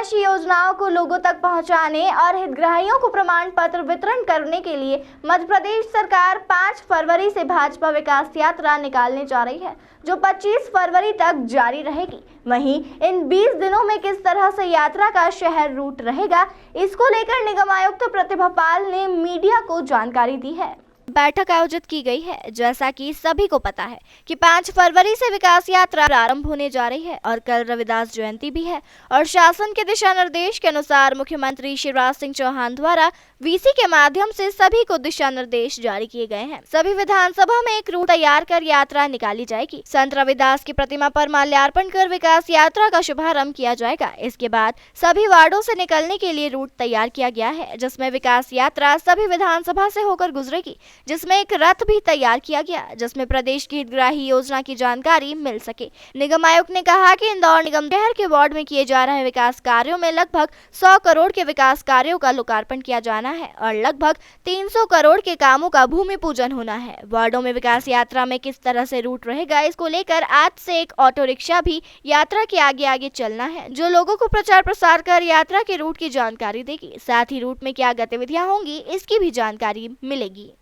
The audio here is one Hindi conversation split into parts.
महत्वाकांक्षी योजनाओं को लोगों तक पहुंचाने और हितग्राहियों को प्रमाण पत्र वितरण करने के लिए मध्य प्रदेश सरकार 5 फरवरी से भाजपा विकास यात्रा निकालने जा रही है, जो 25 फरवरी तक जारी रहेगी। वहीं इन 20 दिनों में किस तरह से यात्रा का शहर रूट रहेगा, इसको लेकर निगम आयुक्त प्रतिभा पाल ने मीडिया को जानकारी दी है। बैठक आयोजित की गई है। जैसा कि सभी को पता है कि 5 फरवरी से विकास यात्रा प्रारंभ होने जा रही है और कल रविदास जयंती भी है और शासन के दिशा निर्देश के अनुसार मुख्यमंत्री शिवराज सिंह चौहान द्वारा वीसी के माध्यम से सभी को दिशा निर्देश जारी किए गए हैं। सभी विधानसभा में एक रूट तैयार कर यात्रा निकाली जाएगी। संत रविदास की प्रतिमा पर माल्यार्पण कर विकास यात्रा का शुभारंभ किया जाएगा। इसके बाद सभी वार्डों से निकलने के लिए रूट तैयार किया गया है, जिसमें विकास यात्रा सभी विधानसभा से होकर गुजरेगी, जिसमें एक रथ भी तैयार किया गया, जिसमें प्रदेश की हितग्राही योजना की जानकारी मिल सके। निगम आयुक्त ने कहा कि इंदौर निगम शहर के वार्ड में किए जा रहे विकास कार्यों में लगभग 100 करोड़ के विकास कार्यों का लोकार्पण किया जाना है और लगभग 300 करोड़ के कामों का भूमि पूजन होना है। वार्डों में विकास यात्रा में किस तरह से रूट रहेगा, इसको लेकर आज से एक ऑटो रिक्शा भी यात्रा के आगे आगे चलना है, जो लोगों को प्रचार प्रसार कर यात्रा के रूट की जानकारी देगी। साथ ही रूट में क्या गतिविधियां होंगी, इसकी भी जानकारी मिलेगी।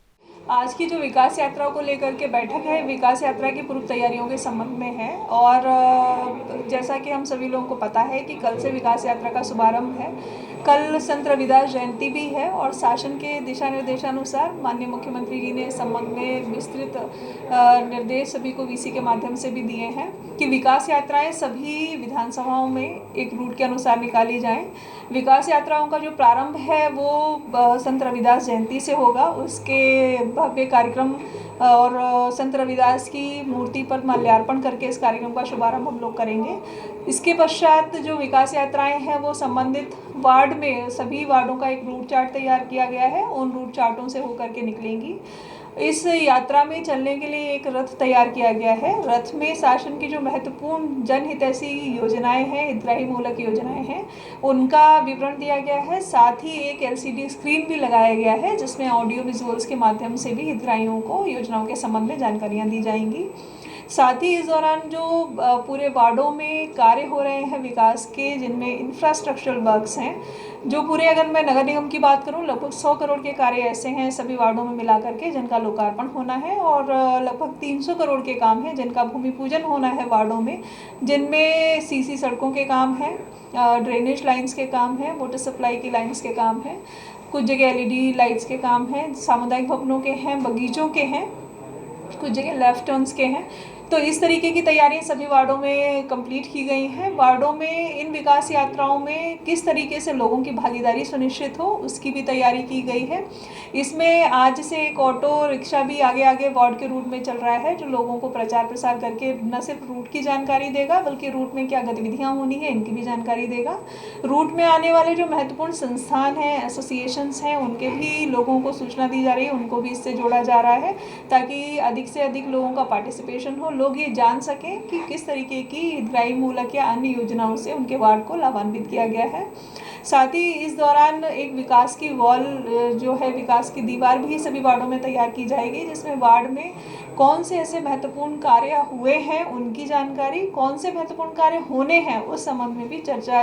आज की जो विकास यात्रा को लेकर के बैठक है, विकास यात्रा की पूर्व तैयारियों के संबंध में है और जैसा कि हम सभी लोगों को पता है कि कल से विकास यात्रा का शुभारंभ है। कल संत रविदास जयंती भी है और शासन के दिशा निर्देशानुसार माननीय मुख्यमंत्री जी ने इस संबंध में विस्तृत निर्देश सभी को वीसी के माध्यम से भी दिए हैं कि विकास यात्राएं सभी विधानसभाओं में एक रूट के अनुसार निकाली जाएं। विकास यात्राओं का जो प्रारंभ है वो संत रविदास जयंती से होगा। उसके भव्य कार्यक्रम और संत रविदास की मूर्ति पर माल्यार्पण करके इस कार्यक्रम का शुभारंभ हम लोग करेंगे। इसके पश्चात जो विकास यात्राएं हैं वो संबंधित वार्ड में सभी वार्डों का एक रूट चार्ट तैयार किया गया है, उन रूट चार्टों से होकर के निकलेंगी। इस यात्रा में चलने के लिए एक रथ तैयार किया गया है। रथ में शासन की जो महत्वपूर्ण जनहितैषी योजनाएं हैं, हितग्राही मूलक योजनाएं हैं, उनका विवरण दिया गया है। साथ ही एक LCD स्क्रीन भी लगाया गया है, जिसमें ऑडियो विजुअल्स के माध्यम से भी हितग्राहियों को योजनाओं के संबंध में जानकारियाँ दी जाएंगी। साथ ही इस दौरान जो पूरे वार्डों में कार्य हो रहे हैं विकास के, जिनमें इंफ्रास्ट्रक्चरल वर्क्स हैं, जो पूरे, अगर मैं नगर निगम की बात करूं, लगभग 100 करोड़ के कार्य ऐसे हैं सभी वार्डों में मिला करके जिनका लोकार्पण होना है और लगभग 300 करोड़ के काम हैं जिनका भूमि पूजन होना है वार्डों में, जिनमें सीसी सड़कों के काम हैं, ड्रेनेज लाइन्स के काम हैं, वाटर सप्लाई की लाइन्स के काम हैं, कुछ जगह LED लाइट्स के काम हैं, सामुदायिक भवनों के हैं, बगीचों के हैं, कुछ जगह लेफ्ट टर्न्स के हैं। तो इस तरीके की तैयारियां सभी वार्डों में कंप्लीट की गई हैं। वार्डों में इन विकास यात्राओं में किस तरीके से लोगों की भागीदारी सुनिश्चित हो, उसकी भी तैयारी की गई है। इसमें आज से एक ऑटो रिक्शा भी आगे आगे वार्ड के रूट में चल रहा है, जो लोगों को प्रचार प्रसार करके न सिर्फ रूट की जानकारी देगा, बल्कि रूट में क्या गतिविधियाँ होनी है इनकी भी जानकारी देगा। रूट में आने वाले जो महत्वपूर्ण संस्थान हैं, एसोसिएशंस हैं, उनके भी लोगों को सूचना दी जा रही है, उनको भी इससे जोड़ा जा रहा है ताकि अधिक से अधिक लोगों का पार्टिसिपेशन हो, लोग ये जान सकें कि किस तरीके की हितग्राही मूलक या अन्य योजनाओं से उनके वार्ड को लाभान्वित किया गया है। साथ ही इस दौरान एक विकास की वॉल जो है, विकास की दीवार भी सभी वार्डों में तैयार की जाएगी, जिसमें वार्ड में कौन से ऐसे महत्वपूर्ण कार्य हुए हैं उनकी जानकारी, कौन से महत्वपूर्ण कार्य होने हैं उस संबंध में भी चर्चा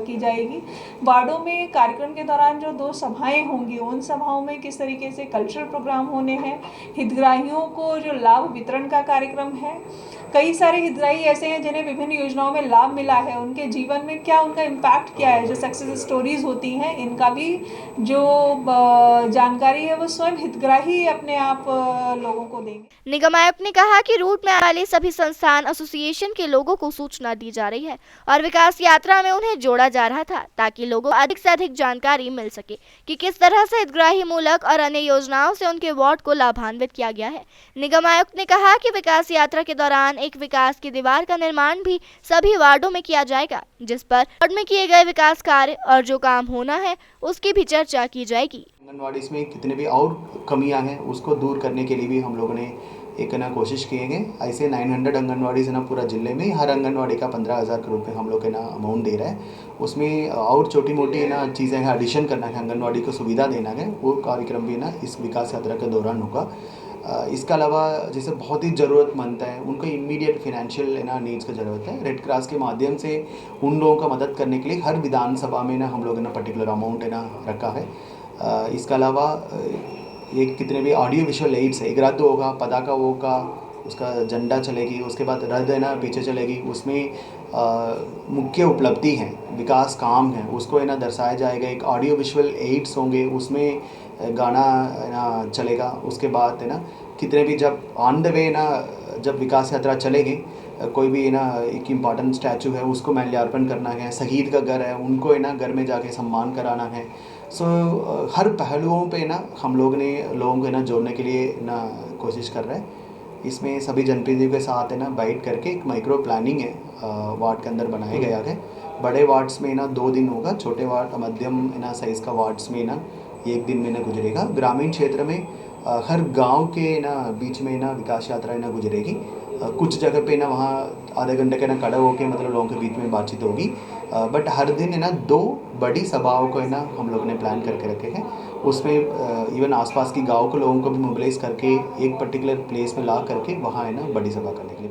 की जाएगी। वार्डों में कार्यक्रम के दौरान जो 2 सभाएं होंगी, उन सभाओं में किस तरीके से कल्चरल प्रोग्राम होने हैं, हितग्राहियों को जो लाभ वितरण का कार्यक्रम है, कई सारे हितग्राही ऐसे हैं जिन्हें विभिन्न योजनाओं में लाभ मिला है, उनके जीवन में क्या उनका इम्पैक्ट क्या है, जो सक्सेस स्टोरीज होती हैं, इनका भी जो जानकारी है वो स्वयं हितग्राही अपने आप लोगों को देंगे। निगम आयुक्त ने कहा कि रूट में आने वाले सभी संस्थान, एसोसिएशन के लोगों को सूचना दी जा रही है और विकास यात्रा में उन्हें जोड़ा जा रहा था ताकि लोगों को अधिक से अधिक जानकारी मिल सके कि किस तरह से हितग्राही मूलक और अन्य योजनाओं से उनके वार्ड को लाभान्वित किया गया है। निगम आयुक्त ने कहा कि विकास यात्रा के दौरान एक विकास की दीवार का निर्माण भी सभी वार्डों में किया जाएगा, जिस पर वार्ड में किए गए विकास कार्य और जो काम होना है उसकी भी चर्चा की जाएगी। आंगनवाड़ी में कितने भी और कमियां हैं उसको दूर करने के लिए भी हम लोगों ने एक ना कोशिश किए हैं। ऐसे 900 आंगनवाड़ी है ना पूरा जिले में, हर आंगनवाड़ी का 15,000 करोड़ रुपये हम लोग के ना अमाउंट दे रहा है। उसमें और छोटी मोटी ना चीज़ें हैं, एडिशन करना है, आंगनवाड़ी को सुविधा देना है, वो कार्यक्रम भी ना इस विकास यात्रा के दौरान होगा। इसके अलावा जैसे बहुत ही ज़रूरतमंद है उनको इमीडिएट फिनेंशियल है ना नीड्स की ज़रूरत है, रेड क्रॉस के माध्यम से उन लोगों का मदद करने के लिए हर विधानसभा में ना हम लोगों ने पर्टिकुलर अमाउंट है ना रखा है। इसके अलावा ये कितने भी ऑडियो विजुअल एड्स है, एक रद्द होगा, पताका होगा, उसका झंडा चलेगी, उसके बाद रद्द है ना पीछे चलेगी, उसमें मुख्य उपलब्धि हैं, विकास काम है, उसको है ना दर्शाया जाएगा। एक ऑडियो विजुअल एड्स होंगे, उसमें गाना है ना चलेगा। उसके बाद है ना कितने भी जब ऑन द वे ना जब विकास यात्रा चलेगी, कोई भी है ना एक इम्पॉर्टेंट स्टैचू है उसको माल्यार्पण करना है, शहीद का घर है उनको है ना घर में जाके सम्मान कराना है। सो हर पहलुओं पे ना हम लोग ने लोगों को है ना जोड़ने के लिए ना कोशिश कर रहे हैं। इसमें सभी जनप्रतिनिधियों के साथ है ना बैठ करके एक माइक्रो प्लानिंग है वार्ड के अंदर बनाया गया है। बड़े वार्ड्स में ना 2 दिन होगा, छोटे वार्ड मध्यम है ना साइज़ का वार्ड्स में ना 1 दिन में ना गुजरेगा। ग्रामीण क्षेत्र में हर गांव के ना बीच में ना विकास यात्रा ना गुजरेगी। कुछ जगह पे ना वहाँ आधे घंटे के ना खड़ा होकर मतलब लोगों के बीच में बातचीत होगी। बट हर दिन है ना 2 बड़ी सभाओं को है ना हम लोग ने प्लान करके रखे हैं। उसमें इवन आसपास की गाँव के लोगों को भी मोबिलाइज़ करके एक पर्टिकुलर प्लेस में ला करके वहाँ है ना बड़ी सभा करने के लिए